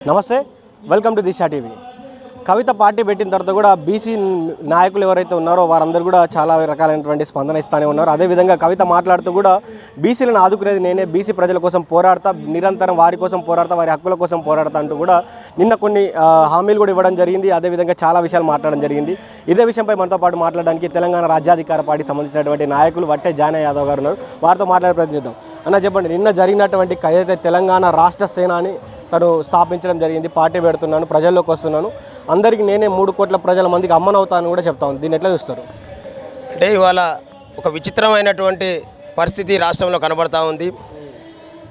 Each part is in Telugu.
నమస్తే, welcome to Disha TV. Kavitha party పెట్టిన తర్వాత కూడా బీసీ నాయకులు ఎవరైతే ఉన్నారో వారందరూ కూడా చాలా రకాలైనటువంటి స్పందన ఇస్తూనే ఉన్నారు. అదేవిధంగా కవిత మాట్లాడుతూ కూడా బీసీలను ఆదుకునేది నేనే, బీసీ ప్రజల కోసం పోరాడతా, నిరంతరం వారి కోసం పోరాడతా, వారి హక్కుల కోసం పోరాడతా అంటూ కూడా నిన్న కొన్ని హామీలు కూడా ఇవ్వడం జరిగింది. అదేవిధంగా చాలా విషయాలు మాట్లాడడం జరిగింది. ఇదే విషయంపై మనతో పాటు మాట్లాడడానికి తెలంగాణ రాజ్యాధికార పార్టీకి సంబంధించినటువంటి నాయకులు వట్టే జానయ్య యాదవ్ గారు ఉన్నారు. వారితో మాట్లాడే ప్రయత్నం చేద్దాం. అన్న చెప్పండి, నిన్న జరిగినటువంటి ఏదైతే తెలంగాణ రాష్ట్ర సేన అని తను స్థాపించడం జరిగింది, పార్టీ పెడుతున్నాను, ప్రజల్లోకి వస్తున్నాను, అందరికీ నేనే 3 కోట్ల ప్రజల మందికి అమ్మనవుతాను కూడా చెప్తాను, దీన్ని ఎట్లా చూస్తారు? అంటే ఇవాళ ఒక విచిత్రమైనటువంటి పరిస్థితి రాష్ట్రంలో కనబడతా ఉంది.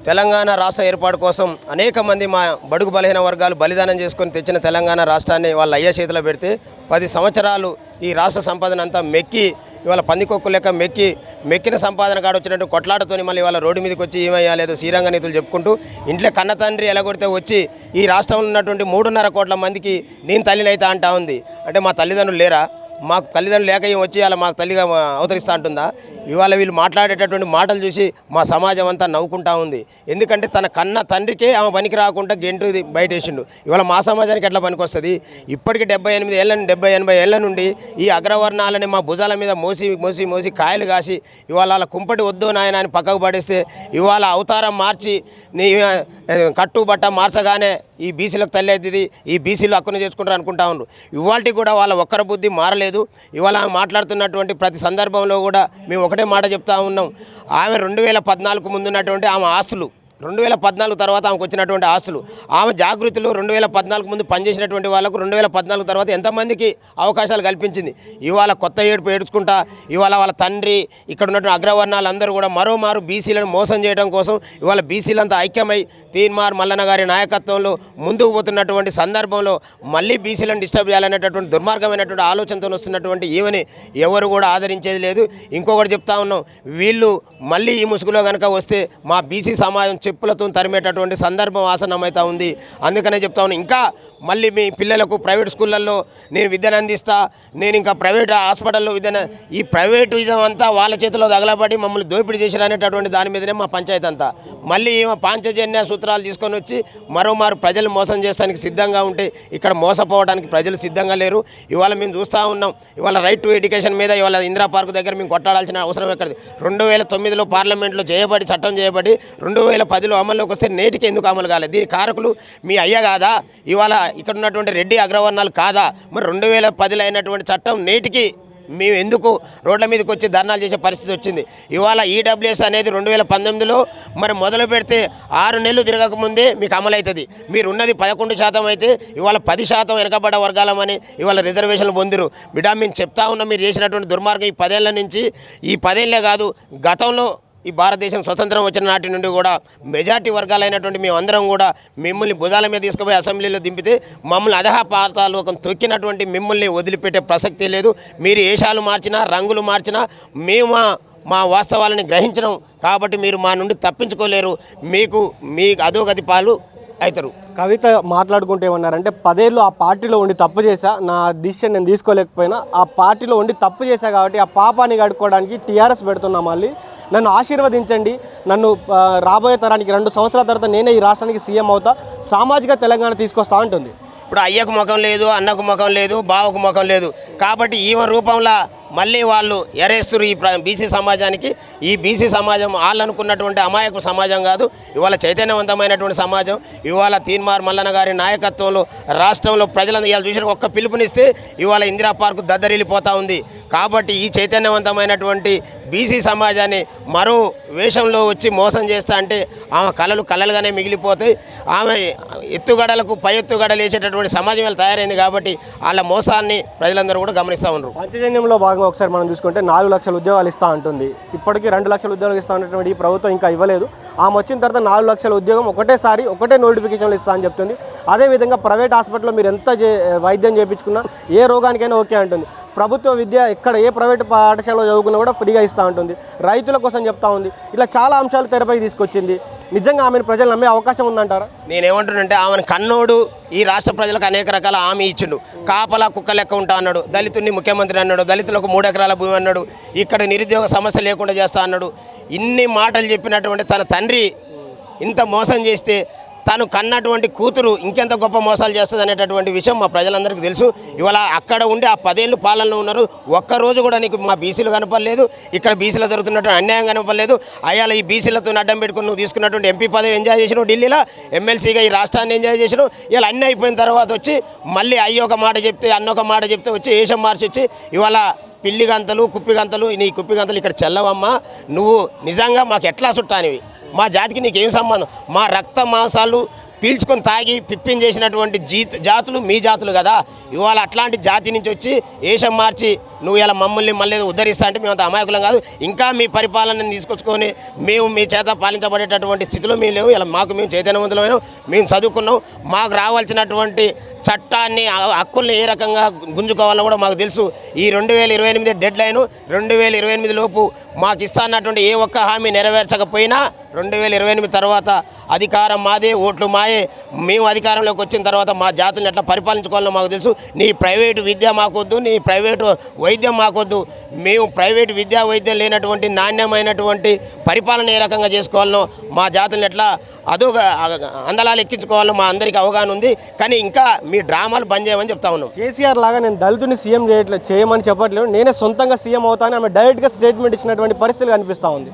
తెలంగాణ రాష్ట్ర ఏర్పాటు కోసం అనేక మంది మా బడుగు బలహీన వర్గాలు బలిదానం చేసుకొని తెచ్చిన తెలంగాణ రాష్ట్రాన్ని వాళ్ళ అయ్యే చేతిలో పెడితే 10 సంవత్సరాలు ఈ రాష్ట్ర సంపాదన అంతా మెక్కి ఇవాళ పందికొక్కు లెక్క మెక్కిన సంపాదన కాడ వచ్చినట్టు కొట్లాటతోని మళ్ళీ ఇవాళ రోడ్డు మీదకి వచ్చి ఏమయ్యాలేదు శ్రీరంగ నీతులు చెప్పుకుంటూ ఇంట్లో కన్న తండ్రి ఎలాగొడితే వచ్చి ఈ రాష్ట్రంలో ఉన్నటువంటి 3.5 కోట్ల మందికి నేను తల్లినైతా అంటా ఉంది. అంటే మా తల్లిదండ్రులు లేరా? మాకు తల్లిదండ్రులు లేక ఏం వచ్చి అలా మాకు తల్లిగా అవతరిస్తూ ఉంటుందా? ఇవాళ వీళ్ళు మాట్లాడేటటువంటి మాటలు చూసి మా సమాజం అంతా నవ్వుకుంటా ఉంది. ఎందుకంటే తన కన్న తండ్రికే ఆమె పనికి రాకుండా గెంటు బయటేసిండు. ఇవాళ మా సమాజానికి ఎట్లా పనికి వస్తుంది? ఇప్పటికీ 70-80 ఏళ్ళ నుండి ఈ అగ్రవర్ణాలని మా భుజాల మీద మోసి కాయలు కాసి ఇవాళ వాళ్ళ కుంపటి వద్దు నాయన అని పక్కకు పడేస్తే ఇవాళ అవతారం మార్చి నీ కట్టుబట్ట మార్చగానే ఈ బీసీలకు తల్లి అవుతుంది, ఈ బీసీలు హక్కును చేసుకుంటారు అనుకుంటా ఉన్నారు. ఇవాళకి కూడా వాళ్ళ ఒక్కరి బుద్ధి మారలేదు. ఇవాళ మాట్లాడుతున్నటువంటి ప్రతి సందర్భంలో కూడా మేము ఒకటే మాట చెప్తా ఉన్నాం. ఆమె 2014 ముందున్నటువంటి ఆమె ఆస్తులు, 2014 తర్వాత ఆమెకు వచ్చినటువంటి ఆస్తులు, ఆమె జాగృతిలో 2014 ముందు పనిచేసినటువంటి వాళ్ళకు 2014 తర్వాత ఎంతమందికి అవకాశాలు కల్పించింది. ఇవాళ కొత్త ఏడుపు ఏడ్చుకుంటా ఇవాళ వాళ్ళ తండ్రి ఇక్కడ ఉన్నటువంటి అగ్రవర్ణాలందరూ కూడా మరోమారు బీసీలను మోసం చేయడం కోసం ఇవాళ బీసీలంతా ఐక్యమై తీన్మార్ మల్లన్న గారి నాయకత్వంలో ముందుకు పోతున్నటువంటి సందర్భంలో మళ్ళీ బీసీలను డిస్టర్బ్ చేయాలనేటటువంటి దుర్మార్గమైనటువంటి ఆలోచనతో వస్తున్నటువంటి ఈమెని ఎవరు కూడా ఆదరించేది లేదు. ఇంకొకటి చెప్తా ఉన్నాం, వీళ్ళు మళ్ళీ ఈ ముసుగులో కనుక వస్తే మా బీసీ సమాజం చెప్పులతో తరిమేటటువంటి సందర్భం ఆసన్నమవుతా ఉంది. అందుకనే చెప్తా ఉన్నాను, ఇంకా మళ్ళీ మీ పిల్లలకు ప్రైవేట్ స్కూళ్ళల్లో నేను విద్యను అందిస్తా, నేను ఇంకా ప్రైవేట్ హాస్పిటల్లో ఈ ప్రైవేట్ విజయం అంతా వాళ్ళ చేతిలో తగలబడి మమ్మల్ని దోపిడీ చేసిన అనేటటువంటి దాని మీదనే మా పంచాయతీ అంతా. మళ్ళీ పాంచజన్య సూత్రాలు తీసుకొని వచ్చి మరోమారు ప్రజలు మోసం చేస్తానికి సిద్ధంగా ఉంటే ఇక్కడ మోసపోవడానికి ప్రజలు సిద్ధంగా లేరు. ఇవాళ మేము చూస్తూ ఉన్నాం, ఇవాళ రైట్ టు ఎడ్యుకేషన్ మీద ఇవాళ ఇందిరా పార్క్ దగ్గర మేము కొట్టాడాల్సిన అవసరం ఎక్కడిది? 2009లో పార్లమెంట్లో చట్టం చేయబడి 2010లో అమల్లోకి వస్తే నేటికి ఎందుకు అమలు కాలేదు? దీని కారకులు మీ అయ్య కాదా? ఇవాళ ఇక్కడ ఉన్నటువంటి రెడ్డి అగ్రవర్ణాలు కాదా? మరి 2010లో అయినటువంటి చట్టం నేటికి మేము ఎందుకు రోడ్ల మీదకి వచ్చి ధర్నాలు చేసే పరిస్థితి వచ్చింది? ఇవాళ ఈడబ్ల్యూఎస్ అనేది 2019లో మరి మొదలు పెడితే 6 నెలలు తిరగకముందే మీకు అమలవుతుంది. మీరు ఉన్నది 11% అయితే ఇవాళ 10% వెనకబడ్డ వర్గాలమని ఇవాళ రిజర్వేషన్లు పొందిరు. బిడ్డ మేము చెప్తా ఉన్నాం, మీరు చేసినటువంటి దుర్మార్గం ఈ 10 ఏళ్ల నుంచి, ఈ 10 ఏళ్ళే కాదు గతంలో ఈ భారతదేశం స్వతంత్రం వచ్చిన నాటి నుండి కూడా మెజార్టీ వర్గాలైనటువంటి మేమందరం కూడా మిమ్మల్ని భుజాల మీద తీసుకుపోయి అసెంబ్లీలో దింపితే మమ్మల్ని అధపాతాలోకం తొక్కినటువంటి మిమ్మల్ని వదిలిపెట్టే ప్రసక్తే లేదు. మీరు ఏషాలు మార్చినా రంగులు మార్చినా మేము మా వాస్తవాలని గ్రహించడం కాబట్టి మీరు మా నుండి తప్పించుకోలేరు. మీకు అధోగతి పాలు అవుతారు. కవిత మాట్లాడుకుంటే ఏమన్నారంటే 10 ఏళ్ళు ఆ పార్టీలో ఉండి తప్పు చేశా, నా డిసిషన్ నేను తీసుకోలేకపోయినా ఆ పార్టీలో ఉండి తప్పు చేశా కాబట్టి ఆ పాపాన్ని గడుపుకోవడానికి టీఆర్ఎస్ పెడుతున్నా, మళ్ళీ నన్ను ఆశీర్వదించండి, నన్ను రాబోయే తరానికి 2 సంవత్సరాల తర్వాత నేనే ఈ రాష్ట్రానికి సీఎం అవుతా, సామాజిక తెలంగాణ తీసుకొస్తా అంటుంది. ఇప్పుడు అయ్యకు ముఖం లేదు, అన్నకు ముఖం లేదు, బావకు ముఖం లేదు కాబట్టి ఈమె రూపంలో మళ్ళీ వాళ్ళు ఎరేస్తున్నారు ఈ బీసీ సమాజానికి. ఈ బీసీ సమాజం వాళ్ళు అనుకున్నటువంటి అమాయక సమాజం కాదు, ఇవాళ చైతన్యవంతమైనటువంటి సమాజం. ఇవాళ తీన్మార్ మల్లన్న గారి నాయకత్వంలో రాష్ట్రంలో ప్రజలందరూ ఇవాళ చూసిన ఒక్క పిలుపునిస్తే ఇవాళ ఇందిరా పార్కు దద్దరిల్లిపోతూ ఉంది. కాబట్టి ఈ చైతన్యవంతమైనటువంటి బీసీ సమాజాన్ని మరో వేషంలో వచ్చి మోసం చేస్తా అంటే ఆమె కలలుగానే మిగిలిపోతాయి. ఆమె ఎత్తుగడలకు పై ఎత్తుగడలు వేసేటటువంటి సమాజం ఇలా తయారైంది కాబట్టి వాళ్ళ మోసాన్ని ప్రజలందరూ కూడా గమనిస్తూ ఉన్నారు. పంచజన్యంలో ఒకసారి మనం చూసుకుంటే 4 లక్షల ఉద్యోగాలు ఇస్తూ ఉంటుంది. ఇప్పటికీ 2 లక్షల ఉద్యోగాలు ఇస్తూ ఉన్నటువంటి ఈ ప్రభుత్వం ఇంకా ఇవ్వలేదు. ఆమె వచ్చిన తర్వాత 4 లక్షల ఉద్యోగం ఒకటే నోటిఫికేషన్లు ఇస్తా అని చెప్తుంది. అదేవిధంగా ప్రైవేట్ హాస్పిటల్లో మీరు ఎంత వైద్యం చేయించుకున్నా ఏ రోగానికైనా ఓకే అంటుంది. ప్రభుత్వ విద్య ఎక్కడ ఏ ప్రైవేట్ పాఠశాలలో చదువుకున్నా కూడా ఫ్రీగా ఇస్తూ ఉంటుంది. రైతుల కోసం చెప్తా ఉంది. ఇలా చాలా అంశాలు తెరపై తీసుకొచ్చింది. నిజంగా ఆమెను ప్రజలు నమ్మే అవకాశం ఉందంటారా? నేనేమంటున్నానంటే ఆమెను కన్నోడు ఈ రాష్ట్ర ప్రజలకు అనేక రకాల హామీ ఇచ్చిండు. కాపలా కుక్క లెక్క ఉంటా అన్నాడు, దళితుడిని ముఖ్యమంత్రి అన్నాడు, దళితులకు 3 ఎకరాల భూమి అన్నాడు, ఇక్కడ నిరుద్యోగ సమస్య లేకుండా చేస్తా అన్నాడు. ఇన్ని మాటలు చెప్పినటువంటి తన తండ్రి ఇంత మోసం చేస్తే తను కన్నటువంటి కూతురు ఇంకెంత గొప్ప మోసాలు చేస్తుంది అనేటటువంటి విషయం మా ప్రజలందరికీ తెలుసు. ఇవాళ అక్కడ ఉండి ఆ 10 ఏళ్ళు పాలనలో ఉన్నారు, ఒక్కరోజు కూడా నీకు మా బీసీలు కనపడలేదు, ఇక్కడ బీసీలో జరుగుతున్నటువంటి అన్యాయం కనపడలేదు. అయ్యాల ఈ బీసీలతో అడ్డం పెట్టుకుని నువ్వు తీసుకున్నటువంటి ఎంపీ పదవి ఎంజాయ్ చేసినావు, ఢిల్లీలో ఎమ్మెల్సీగా ఈ రాష్ట్రాన్ని ఎంజాయ్ చేసినావు. ఇలా అన్నీ అయిపోయిన తర్వాత వచ్చి మళ్ళీ అయ్యొక మాట చెప్తే అన్నొక మాట చెప్తే వచ్చి ఏషం మార్చి వచ్చి ఇవాళ పిల్లి గంతలు కుప్పి గంతలు, నీ కుప్పి గంతలు ఇక్కడ చెల్లవమ్మా. నువ్వు నిజంగా మాకు ఎట్లా చుట్టానివి? మా జాతికి నీకేం సంబంధం? మా రక్త మాంసాలు పీల్చుకొని తాగి పిప్పిన్ చేసినటువంటి జాతులు మీ జాతులు కదా. ఇవాళ అట్లాంటి జాతి నుంచి వచ్చి ఏషం మార్చి నువ్వు ఇలా మమ్మల్ని మళ్ళీ ఉద్ధరిస్తా అంటే మేమంత అమాయకులం కాదు. ఇంకా మీ పరిపాలనని తీసుకొచ్చుకొని మేము మీ చేత పాలించబడేటటువంటి స్థితిలో మేము లేవు. ఇలా మాకు మేము చైతన్యవంతులమైన, మేము చదువుకున్నాం, మాకు రావాల్సినటువంటి చట్టాన్ని హక్కుల్ని ఏ రకంగా గుంజుకోవాలో కూడా మాకు తెలుసు. ఈ 2028 డెడ్ లైను, 2028 లోపు మాకు ఇస్తానటువంటి ఏ ఒక్క హామీ నెరవేర్చకపోయినా 2028 తర్వాత అధికారం మాదే, ఓట్లు మాయే. మేము అధికారంలోకి వచ్చిన తర్వాత మా జాతులను ఎట్లా పరిపాలించుకోవాలో మాకు తెలుసు. నీ ప్రైవేటు విద్య మాకొద్దు, నీ ప్రైవేటు వైద్యం మాకొద్దు. మేము ప్రైవేటు విద్యా వైద్యం లేనటువంటి నాణ్యమైనటువంటి పరిపాలన ఏ రకంగా చేసుకోవాలనో, మా జాతులను ఎట్లా అందలాలు ఎక్కించుకోవాలో మా అందరికీ అవగాహన ఉంది. కానీ ఇంకా మీ డ్రామాలు బంద్ చేయమని చెప్తా ఉన్నాం. కేసీఆర్ లాగా నేను దళితుని సీఎం చేయమని చెప్పట్లేదు, నేనే సొంతంగా సీఎం అవుతాను ఆమె డైరెక్ట్గా స్టేట్మెంట్ ఇచ్చినటువంటి పరిస్థితులు కనిపిస్తూ ఉంది.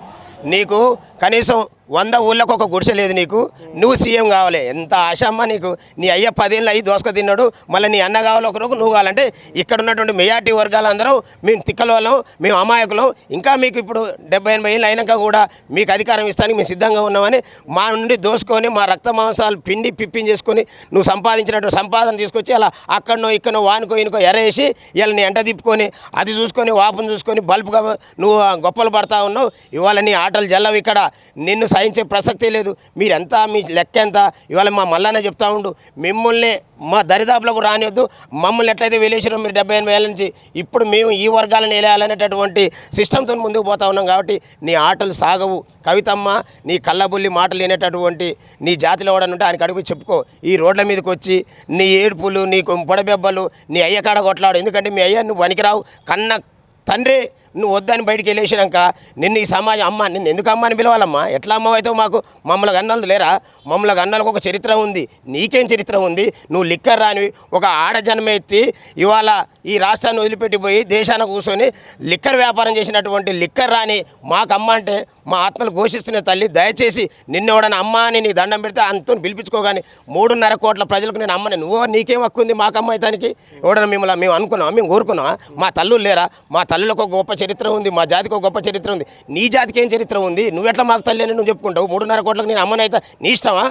నీకు కనీసం 100 ఊళ్ళకు ఒక గుడిసె లేదు, నీకు నువ్వు సీఎం కావాలి. ఎంత ఆశ అమ్మ నీకు? నీ అయ్య 10 ఏళ్ళు అయ్యి దోసక తిన్నాడు, మళ్ళీ నీ అన్న కావాలి ఒకరోజు నువ్వు కావాలంటే ఇక్కడ ఉన్నటువంటి మెజార్టీ వర్గాలందరూ మేము తిక్కలోళ్ళం, మేము అమాయకులం. ఇంకా మీకు ఇప్పుడు 70-80 ఏళ్ళు అయినాక కూడా మీకు అధికారం ఇస్తానికి మేము సిద్ధంగా ఉన్నామని మా నుండి దోసుకొని మా రక్త మాంసాలు పిండి పిప్పించేసుకొని నువ్వు సంపాదించినటువంటి సంపాదన తీసుకొచ్చి అలా అక్కడనో ఇక్కడనో వానుకో ఇనుకో ఎరేసి ఇలా నీ ఎంట తిప్పుకొని అది చూసుకొని వాపును చూసుకొని బల్బుగా నువ్వు గొప్పలు పడతా ఉన్నావు. ఇవాళ నీ ఆటలు జల్లవు, ఇక్కడ నిన్ను సహించే ప్రసక్తే లేదు. మీరెంత, మీ లెక్క ఎంత? ఇవాళ మా మల్లన్న చెప్తా ఉండు, మిమ్మల్ని మా దరిదాపులకు రానివద్దు. మమ్మల్ని ఎట్లయితే వెలేసారో మీరు 70-80 ఏళ్ళ నుంచి, ఇప్పుడు మేము ఈ వర్గాలను వేయాలనేటటువంటి సిస్టంతో ముందుకు పోతా ఉన్నాం. కాబట్టి నీ ఆటలు సాగవు. కవితమ్మ, నీ కళ్ళబుల్లి మాటలు వినేటటువంటి నీ జాతిలో ఎవడనుంటే ఆయనకు అడుగు చెప్పుకో. ఈ రోడ్ల మీదకి వచ్చి నీ ఏడుపులు, నీ పొడబెబ్బలు, నీ అయ్యకాడ కొట్లాడు. ఎందుకంటే మీ అయ్య నువ్వు పనికిరావు, కన్న తండ్రి నువ్వు వద్దని బయటికి వెళ్ళేసినాక నిన్ను ఈ సమాజం అమ్మ నిన్ను ఎందుకు అమ్మ అని పిలవాలమ్మా? ఎట్లా అమ్మ అయితే మాకు మమ్మల్ని అన్నలు లేరా? మమ్మల్ని అన్నలకు ఒక చరిత్ర ఉంది, నీకేం చరిత్ర ఉంది? నువ్వు లిక్కర్ రానివి ఒక ఆడ జన్మ ఎత్తి ఇవాళ ఈ రాష్ట్రాన్ని వదిలిపెట్టిపోయి దేశాన కూర్చొని లిక్కర్ వ్యాపారం చేసినటువంటి లిక్కర్ రాని మాకు అమ్మ అంటే మా ఆత్మలు ఘోషిస్తున్న తల్లి, దయచేసి నిన్ను ఎవడన్నా అమ్మ అని నీ దండం పెడితే అంతో పిలిపించుకోగాని 3.5 కోట్ల ప్రజలకు నేను అమ్మని, నువ్వు నీకేం హక్కు ఉంది మాకు అమ్మ అయితానికి? ఎవడన్నా మిమ్మల్ని మేము అనుకున్నావా? మేము కోరుకున్నావా? మా తల్లులు లేరా? మా తల్లులకు ఒక గొప్ప చరిత్ర ఉంది, మా జాతికి ఒక గొప్ప చరిత్ర ఉంది. నీ జాతికి ఏం చరిత్ర ఉంది? నువ్వెట్లా మాకు తల్లి అని నువ్వు చెప్పుకుంటావు? 3.5 కోట్లకు నేను అమ్మనైతే నీ ఇష్టమా?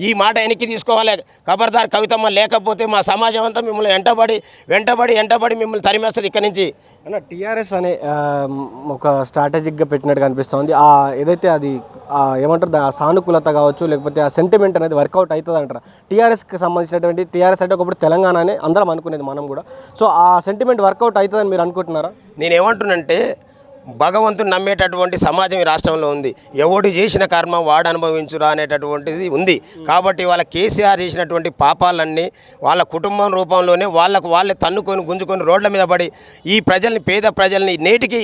ఈ మాట వెనక్కి తీసుకోవాలి. ఖబర్దార్ కవితమ్మ, లేకపోతే మా సమాజం అంతా మిమ్మల్ని వెంటబడి మిమ్మల్ని తరిమేస్తుంది ఇక్కడి నుంచి. అన్న, టీఆర్ఎస్ అనే ఒక స్ట్రాటజిక్గా పెట్టినట్టు కనిపిస్తుంది. ఏదైతే అది ఏమంటారు, ఆ సానుకూలత కావచ్చు, లేకపోతే ఆ సెంటిమెంట్ అనేది వర్కౌట్ అవుతుంది అంటారు. టీఆర్ఎస్కి సంబంధించినటువంటి, టీఆర్ఎస్ అంటే ఒకప్పుడు తెలంగాణ అని అందరం అనుకునేది మనం కూడా. సో ఆ సెంటిమెంట్ వర్కౌట్ అవుతుందని మీరు అనుకుంటున్నారా? నేనేమంటున్నంటే, భగవంతుని నమ్మేటటువంటి సమాజం ఈ రాష్ట్రంలో ఉంది. ఎవడు చేసిన కర్మ వాడు అనుభవించురా అనేటటువంటిది ఉంది. కాబట్టి వాళ్ళ కేసీఆర్ చేసినటువంటి పాపాలన్నీ వాళ్ళ కుటుంబం రూపంలోనే వాళ్ళే తన్నుకొని గుంజుకొని రోడ్ల మీద పడి ఈ ప్రజల్ని, పేద ప్రజల్ని నేటికి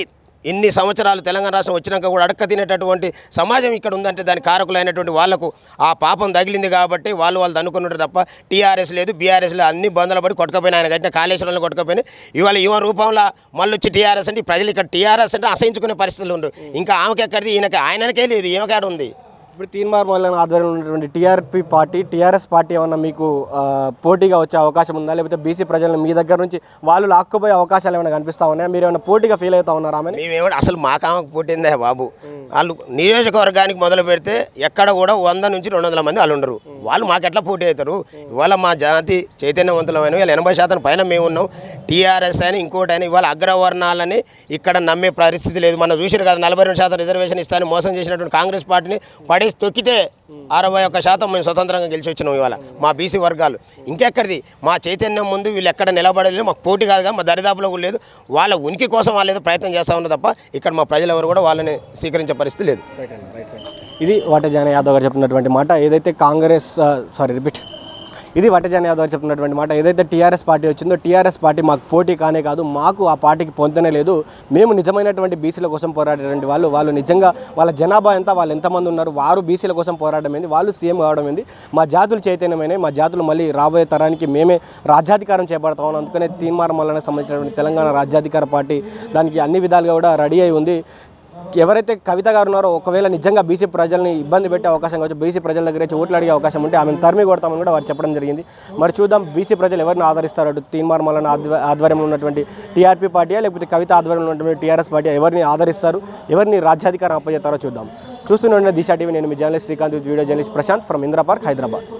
ఇన్ని సంవత్సరాలు తెలంగాణ రాష్ట్రం వచ్చినాక కూడా అడక్క తినేటటువంటి సమాజం ఇక్కడ ఉందంటే దానికి కారకులైనటువంటి వాళ్లకు ఆ పాపం తగిలింది. కాబట్టి వాళ్ళు అనుకున్నారు తప్ప టీఆర్ఎస్ లేదు, బీఆర్ఎస్ లేదు. అన్ని బంధులు పడి కొట్టుకపోయినా, ఆయన కట్టిన కాళేశ్వరంలో కొట్టుకపోయినాయి. ఇవాళ యువ రూపంలో మళ్ళీ వచ్చి టీఆర్ఎస్ అంటే ప్రజలు ఇక్కడ టీఆర్ఎస్ అంటే అసహించుకునే పరిస్థితులు ఉండు. ఇంకా ఆమెకి ఎక్కడిది, ఆయనకే లేదు, ఈమెకాడ ఉంది. ఇప్పుడు తీన్మార్ మల్లన్న ఆధ్వర్యంలో ఉన్నటువంటి టీఆర్ఎస్ పార్టీ ఏమన్నా మీకు పోటీగా వచ్చే అవకాశం ఉందా? లేకపోతే బీసీ ప్రజలను మీ దగ్గర నుంచి వాళ్ళు లాక్కుపోయే అవకాశాలు ఏమైనా కనిపిస్తా ఉన్నాయా? మీరు ఏమైనా పోటీగా ఫీల్ అవుతా ఉన్నారా? మేమేమో అసలు మాకు పోటీ ఉందా బాబు? వాళ్ళు నియోజకవర్గానికి మొదలు పెడితే ఎక్కడ కూడా 100 నుంచి 200 మంది వాళ్ళు ఉండరు. వాళ్ళు మాకు ఎట్లా పోటీ అవుతారు? ఇవాళ మా జాతి చైతన్యవంతులమైన ఇవాళ 80% పైన మేము ఉన్నాం. టీఆర్ఎస్ అని ఇంకోటి అని ఇవాళ అగ్రవర్ణాలని ఇక్కడ నమ్మే పరిస్థితి లేదు. మనం చూసారు కదా, 42% రిజర్వేషన్ ఇస్తానని మోసం చేసినటువంటి కాంగ్రెస్ పార్టీని పడేసి తొక్కితే 61% మేము స్వతంత్రంగా గెలిచి వచ్చినాం. ఇవాళ మా బీసీ వర్గాలు ఇంకెక్కడిది? మా చైతన్యం ముందు వీళ్ళు ఎక్కడ నిలబడలేదు. మాకు పోటీ కాదుగా, మా దరిదాపులో కూడా లేదు. వాళ్ళ ఉనికి కోసం వాళ్ళు ఏదో ప్రయత్నం చేస్తూ ఉన్నారు తప్ప ఇక్కడ మా ప్రజలు ఎవరు కూడా వాళ్ళని స్వీకరించే పరిస్థితి లేదు. ఇది వాటే జానీ యాదవ్ గారు చెప్పినటువంటి మాట. ఏదైతే కాంగ్రెస్ ఇది వట్టజాన్ యాదవ్ గారు చెప్తున్నటువంటి మాట. ఏదైతే టీఆర్ఎస్ పార్టీ వచ్చిందో టీఆర్ఎస్ పార్టీ మాకు పోటీ కానే కాదు, మాకు ఆ పార్టీకి పొందనే లేదు. మేము నిజమైనటువంటి బీసీల కోసం పోరాడేటువంటి వాళ్ళు నిజంగా వాళ్ళ జనాభా ఎంత, వాళ్ళు ఎంతమంది ఉన్నారు, వారు బీసీల కోసం పోరాడడం ఏంది, వాళ్ళు సీఎం కావడం ఏంది, మా జాతులు చైతన్యమైనవి, మా జాతులు మళ్ళీ రాబోయే తరానికి మేమే రాజ్యాధికారం చేపడతామని అందుకనే తీన్మార్ మల్లన్నకు సంబంధించినటువంటి తెలంగాణ రాజ్యాధికార పార్టీ దానికి అన్ని విధాలుగా కూడా రెడీ అయి ఉంది. ఎవరైతే కవిత గారు ఉన్నారో ఒకవేళ నిజంగా బీసీ ప్రజల్ని ఇబ్బంది పెట్టే అవకాశం కావచ్చు, బీసీ ప్రజల దగ్గర వచ్చి ఓట్లు అడిగే అవకాశం ఉంటే ఆమెను తరిమి కొడతామని కూడా వారు చెప్పడం జరిగింది. మరి చూద్దాం బీసీ ప్రజలు ఎవరిని ఆదరిస్తారు, అటు తీన్మార్ మల్లన్న ఆధ్వర్యంలో ఉన్నటువంటి టీఆర్పీ పార్టీయా లేకపోతే కవిత ఆధ్వర్యంలో ఉన్నటువంటి టీఆర్ఎస్ పార్టీ ఎవరిని ఆదరిస్తారు, ఎవరిని రాజ్యాధికారం అప్పచెప్తారో చూద్దాం. చూస్తూనే ఉన్న దిశ టీవీ. నేను మీ journalist Srikanth, video journalist Prashanth from Indira park, Hyderabad.